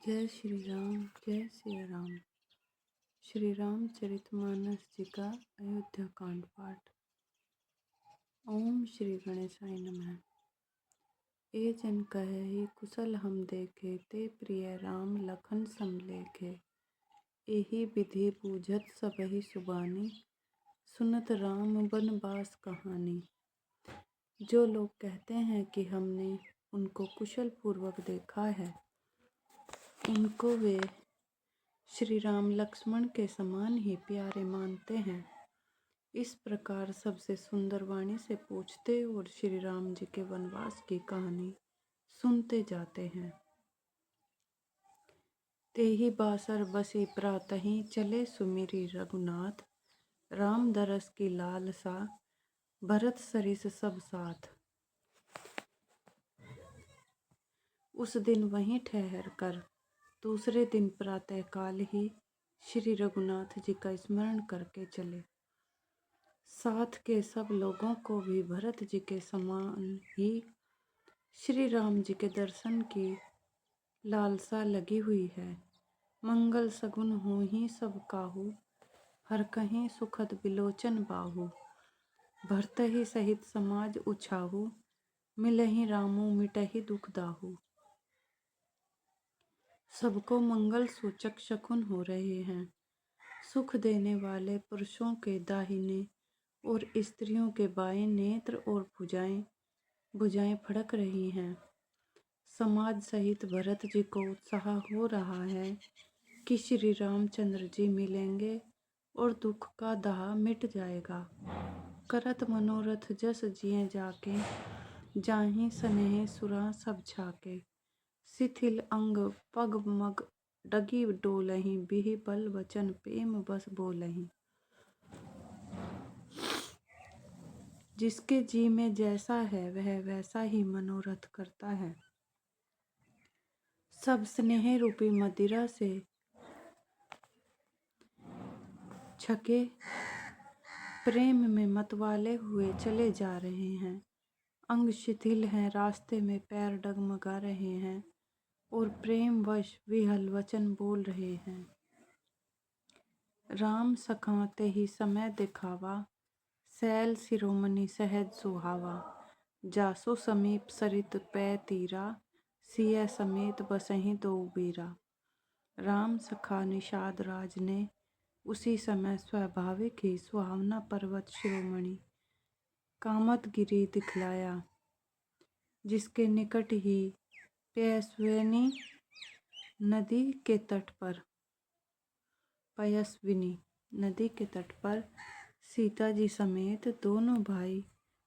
जय श्री राम, जय सिया राम। श्री रामचरितमानस जी का अयोध्या कांड पाठ। ओम श्री गणेशाय नमः। ए जन कहे कुशल हम देखे, ते प्रिय राम लखन समलेखे। एही विधि बूझत सबहि सुबानी, सुनत राम बनवास कहानी। जो लोग कहते हैं कि हमने उनको कुशल पूर्वक देखा है, उनको वे श्री राम लक्ष्मण के समान ही प्यारे मानते हैं। इस प्रकार सबसे सुंदर वाणी से पूछते और श्री राम जी के वनवास की कहानी सुनते जाते हैं। तेहि बासर बसी प्रातहि, चले सुमिरि रघुनाथ। राम दरस की लालसा, भरत सरिस सब साथ। उस दिन वहीं ठहर कर दूसरे दिन प्रातः काल ही श्री रघुनाथ जी का स्मरण करके चले। साथ के सब लोगों को भी भरत जी के समान ही श्री राम जी के दर्शन की लालसा लगी हुई है। मंगल सगुन हो ही सब काहू, हर कहीं सुखद बिलोचन बाहु। भरत ही सहित समाज उछाहू, मिलहि रामू मिटहि दुख दाहू। सबको मंगल सूचक शकुन हो रहे हैं। सुख देने वाले पुरुषों के दाहिने और स्त्रियों के बाएं नेत्र और भुजाएं फड़क रही हैं। समाज सहित भरत जी को उत्साह हो रहा है कि श्री रामचंद्र जी मिलेंगे और दुख का दाह मिट जाएगा। करत मनोरथ जस जिए जाके, जाहि स्नेह सुरा सब छाके। शिथिल अंग पग मग डगी डोलहि, बिहि बल वचन प्रेम बस बोलहि। जिसके जी में जैसा है वह वैसा ही मनोरथ करता है। सब स्नेह रूपी मदिरा से छके प्रेम में मतवाले हुए चले जा रहे हैं। अंग शिथिल हैं, रास्ते में पैर डगमगा रहे हैं और प्रेम वश विहल वचन बोल रहे हैं। राम सखा तेहि समय दिखावा, सैल शिरोमणि सहज सुहावा। जासु समीप सरित पै तीरा, सिय समेत बसहि दो बीरा। राम सखा निषाद राज ने उसी समय स्वाभाविक ही सुहावना पर्वत शिरोमणि कामतगिरि दिखलाया, जिसके निकट ही पयस्विनी नदी के तट पर सीता जी समेत दोनों भाई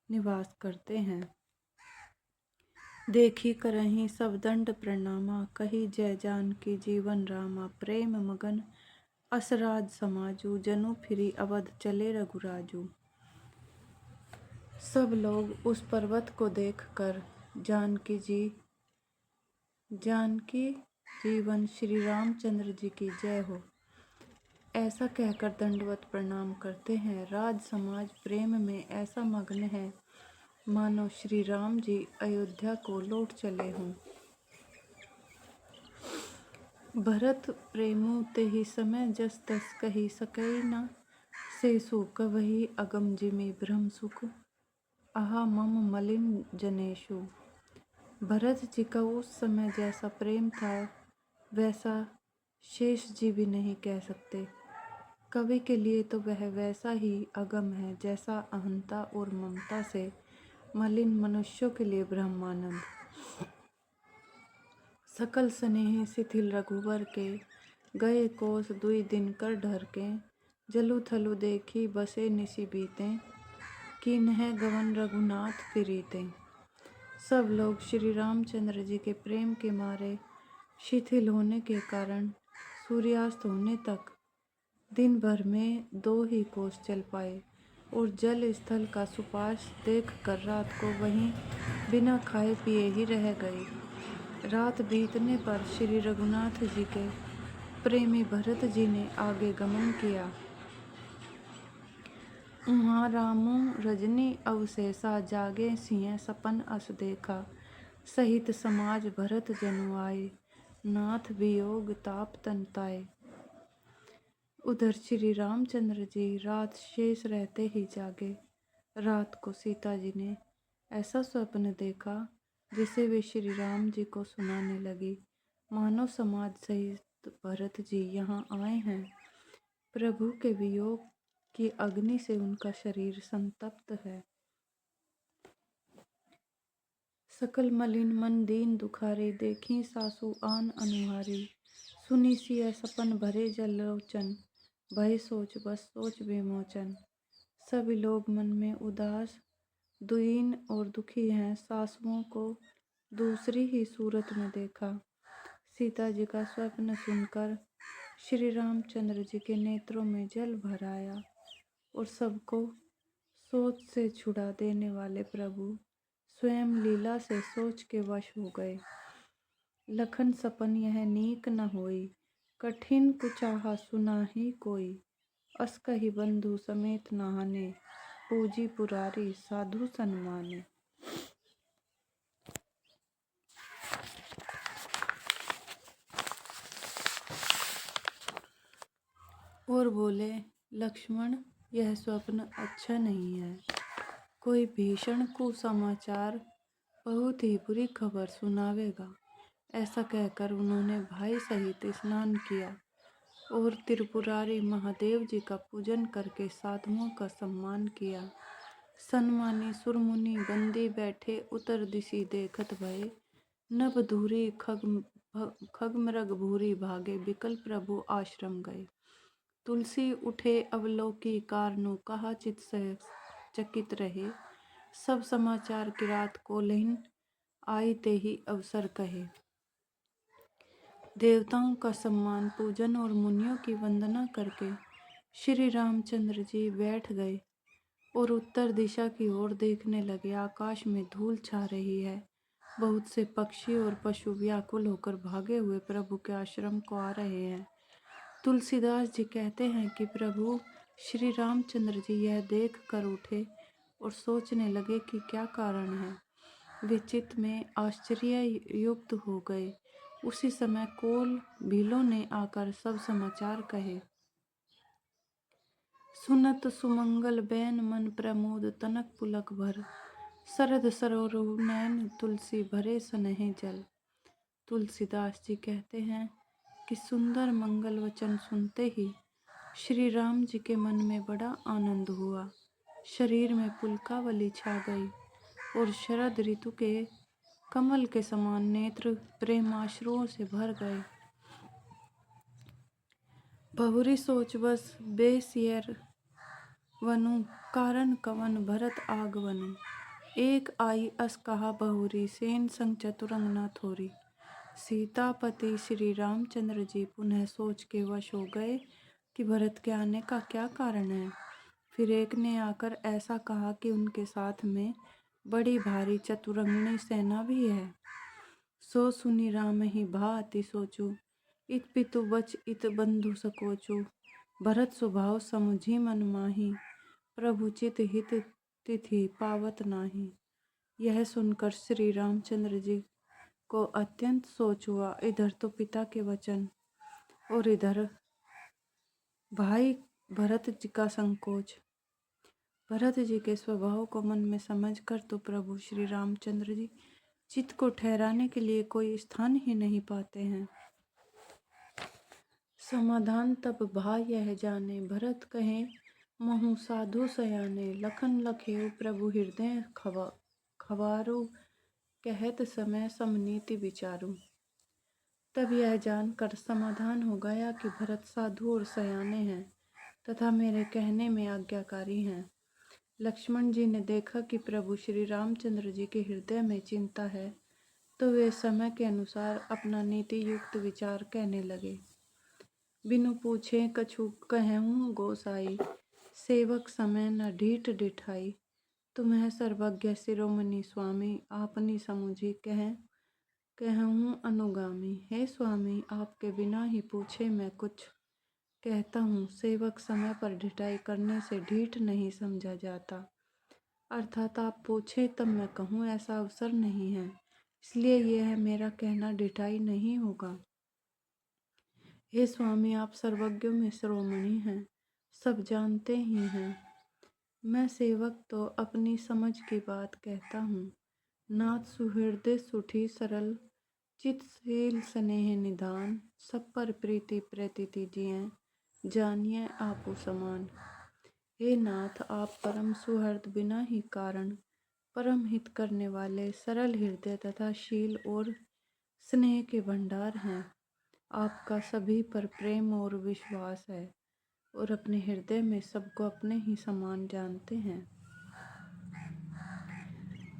निवास करते हैं। देखी करहीं सब दंड प्रणामा, कही जय जानकी जीवन रामा। प्रेम मगन असराज समाजू, जनु फिरी अवध चले रघुराजू। सब लोग उस पर्वत को देखकर जानकी जीवन श्री रामचंद्र जी की जय हो ऐसा कहकर दंडवत प्रणाम करते हैं। राज समाज प्रेम में ऐसा मग्न है मानो श्री राम जी अयोध्या को लौट चले हों। भरत प्रेमु तेहि समय जस तस कही सकई न, सेसु कवहि अगम जिमि ब्रह्म सुख, आहा मम मलिन जनेषु। भरत जी का उस समय जैसा प्रेम था वैसा शेष जी भी नहीं कह सकते। कवि के लिए तो वह वैसा ही अगम है जैसा अहंता और ममता से मलिन मनुष्यों के लिए ब्रह्मानंद। सकल स्नेह शिथिल रघुवर के, गए कोस दुई दिन कर ढर के। जलु थलु देखी बसे निशि बीते, कीन्ह गवन रघुनाथ फिरीते। सब लोग श्री रामचंद्र जी के प्रेम के मारे शिथिल होने के कारण सूर्यास्त होने तक दिन भर में 2 ही कोस चल पाए और जल स्थल का सुपार्श देख कर रात को वहीं बिना खाए पिए ही रह गए। रात बीतने पर श्री रघुनाथ जी के प्रेमी भरत जी ने आगे गमन किया। उहाँ रामू रजनी अवशेषा, जागे सिंह सपन अस देखा। सहित समाज भरत जनु आए, नाथ वियोग ताप तनताए। उधर श्री रामचंद्र जी रात शेष रहते ही जागे। रात को सीता जी ने ऐसा स्वप्न देखा जिसे वे श्री राम जी को सुनाने लगी। मानव समाज सहित भरत जी यहाँ आए हैं। प्रभु के वियोग की अग्नि से उनका शरीर संतप्त है। सकल मलिन मन दीन दुखारे, देखी सासु आन अनुहारी। सुनी सिय सपन भरे जलोचन, भय सोच बस सोच विमोचन। सभी लोग मन में उदास दीन और दुखी हैं। सासुओं को दूसरी ही सूरत में देखा। सीता जी का स्वप्न सुनकर श्री रामचंद्र जी के नेत्रों में जल भर आया और सबको सोच से छुड़ा देने वाले प्रभु स्वयं लीला से सोच के वश हो गए। लखन सपन यह नीक न होई, कठिन कुचाहा सुना ही कोई। अस कही बंधु समेत नहाने, पूजी पुरारी साधु सन्माने। और बोले, लक्ष्मण यह स्वप्न अच्छा नहीं है। कोई भीषण कुसमाचार, बहुत ही बुरी खबर सुनावेगा। ऐसा कहकर उन्होंने भाई सहित स्नान किया और त्रिपुरारी महादेव जी का पूजन करके साधुओं का सम्मान किया। सन्मानी सुरमुनि बंदी बैठे उत्तर दिशि देखत भये। नभ धूरी खगमृग भूरी भागे, बिकल प्रभु आश्रम गए। तुलसी उठे अवलोकी कारनु, कहा चित से चकित रहे। सब समाचार की रात को लहिन, आई ते ही अवसर कहे। देवताओं का सम्मान पूजन और मुनियों की वंदना करके श्री रामचंद्र जी बैठ गए और उत्तर दिशा की ओर देखने लगे। आकाश में धूल छा रही है। बहुत से पक्षी और पशु व्याकुल होकर भागे हुए प्रभु के आश्रम को आ रहे हैं। तुलसीदास जी कहते हैं कि प्रभु श्री रामचंद्र जी यह देख कर उठे और सोचने लगे कि क्या कारण है। वे चित्त में आश्चर्य युक्त हो गए। उसी समय कोल भीलों ने आकर सब समाचार कहे। सुनत सुमंगल बैन मन प्रमोद, तनक पुलक भर। शरद सरोरु नैन तुलसी, भरे सनहि जल। तुलसीदास जी कहते हैं कि सुंदर मंगल वचन सुनते ही श्री राम जी के मन में बड़ा आनंद हुआ। शरीर में पुलकावली छा गई और शरद ऋतु के कमल के समान नेत्र प्रेमाश्रुओं से भर गए। बहुरी सोच बस बेसियर वनु, कारण कवन भरत आगवनु। एक आई अस कहा बहुरी, सेन संग चतुरंग न थोरी। सीतापति श्री रामचंद्र जी पुनः सोच के वश हो गए कि भरत के आने का क्या कारण है। फिर एक ने आकर ऐसा कहा कि उनके साथ में बड़ी भारी चतुरंगिणी सेना भी है। सो सुनी राम ही भा अति सोचू, इत पितु बच इत बंधु सकोचू। भरत स्वभाव समुझी मन माही, प्रभु चित हित तिथि पावत नाही। यह सुनकर श्री रामचंद्र जी को अत्यंत सोच हुआ। इधर तो पिता के वचन और इधर भाई भरत जी का संकोच। भरत जी के स्वभाव को मन में समझकर तो प्रभु श्री रामचंद्र जी चित्त को ठहराने के लिए कोई स्थान ही नहीं पाते हैं। समाधान तब भा यह जाने, भरत कहे महु साधु सयाने। लखन लखेउ प्रभु हृदय खवारू, कहत समय समनीति विचारू। तब यह जानकर समाधान हो गया कि भरत साधु और सयाने हैं तथा मेरे कहने में आज्ञाकारी हैं। लक्ष्मण जी ने देखा कि प्रभु श्री रामचंद्र जी के हृदय में चिंता है, तो वे समय के अनुसार अपना नीति युक्त विचार कहने लगे। बिनु पूछे कछु कहूँ गोसाई, सेवक समय न ढीठ डिठाई। तुम्हें सर्वज्ञ शिरोमणि स्वामी, आपनी समुझी कहूँ अनुगामी। हे स्वामी, आपके बिना ही पूछे मैं कुछ कहता हूँ। सेवक समय पर ढिठाई करने से ढीठ नहीं समझा जाता। अर्थात आप पूछे तब मैं कहूँ ऐसा अवसर नहीं है, इसलिए यह मेरा कहना ढिठाई नहीं होगा। हे स्वामी, आप सर्वज्ञों में शिरोमणि हैं, सब जानते ही हैं। मैं सेवक तो अपनी समझ की बात कहता हूँ। नाथ सुहृदय सुठी सरल, चितशील स्नेह निधान, सब पर प्रीति प्रीति जियें, जानिए आपू समान। हे नाथ, आप परम सुहृद, बिना ही कारण परम हित करने वाले, सरल हृदय तथा शील और स्नेह के भंडार हैं। आपका सभी पर प्रेम और विश्वास है और अपने हृदय में सबको अपने ही समान जानते हैं।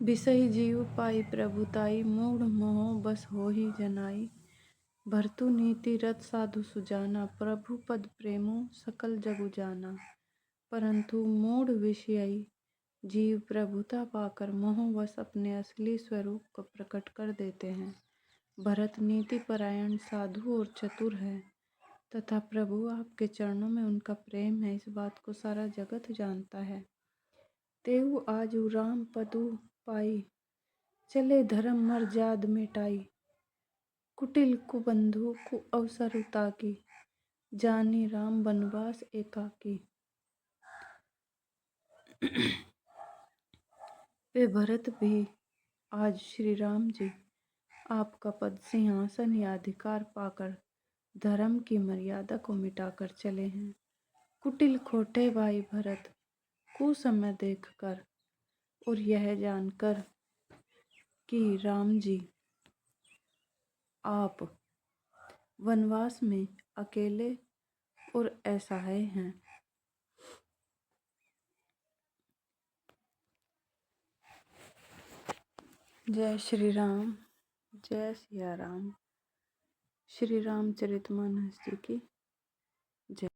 विषयी जीव पाई प्रभुताई, मूढ़ मोह बस हो ही जनाई। भरतु नीति रत साधु सुजाना, प्रभु पद प्रेमो सकल जगु जाना। परंतु मूढ़ विषयी जीव प्रभुता पाकर मोहवश अपने असली स्वरूप को प्रकट कर देते हैं। भरत नीति परायण साधु और चतुर है तथा प्रभु आपके चरणों में उनका प्रेम है, इस बात को सारा जगत जानता है। तेऊ आजू राम पदु पाई, चले धर्म मर्याद मिटाई। कुटिल कुबंधु कु अवसर ताकी, जानी राम बनवास एकाकी। वे भरत भी आज श्री राम जी आपका पद सिंहासन या अधिकार पाकर धर्म की मर्यादा को मिटाकर चले हैं। कुटिल खोटे भाई भरत कुसमय देखकर और यह जानकर कि राम जी आप वनवास में अकेले और असहाय हैं। जय श्री राम, जय सिया राम। श्री रामचरितमानस जी की जय।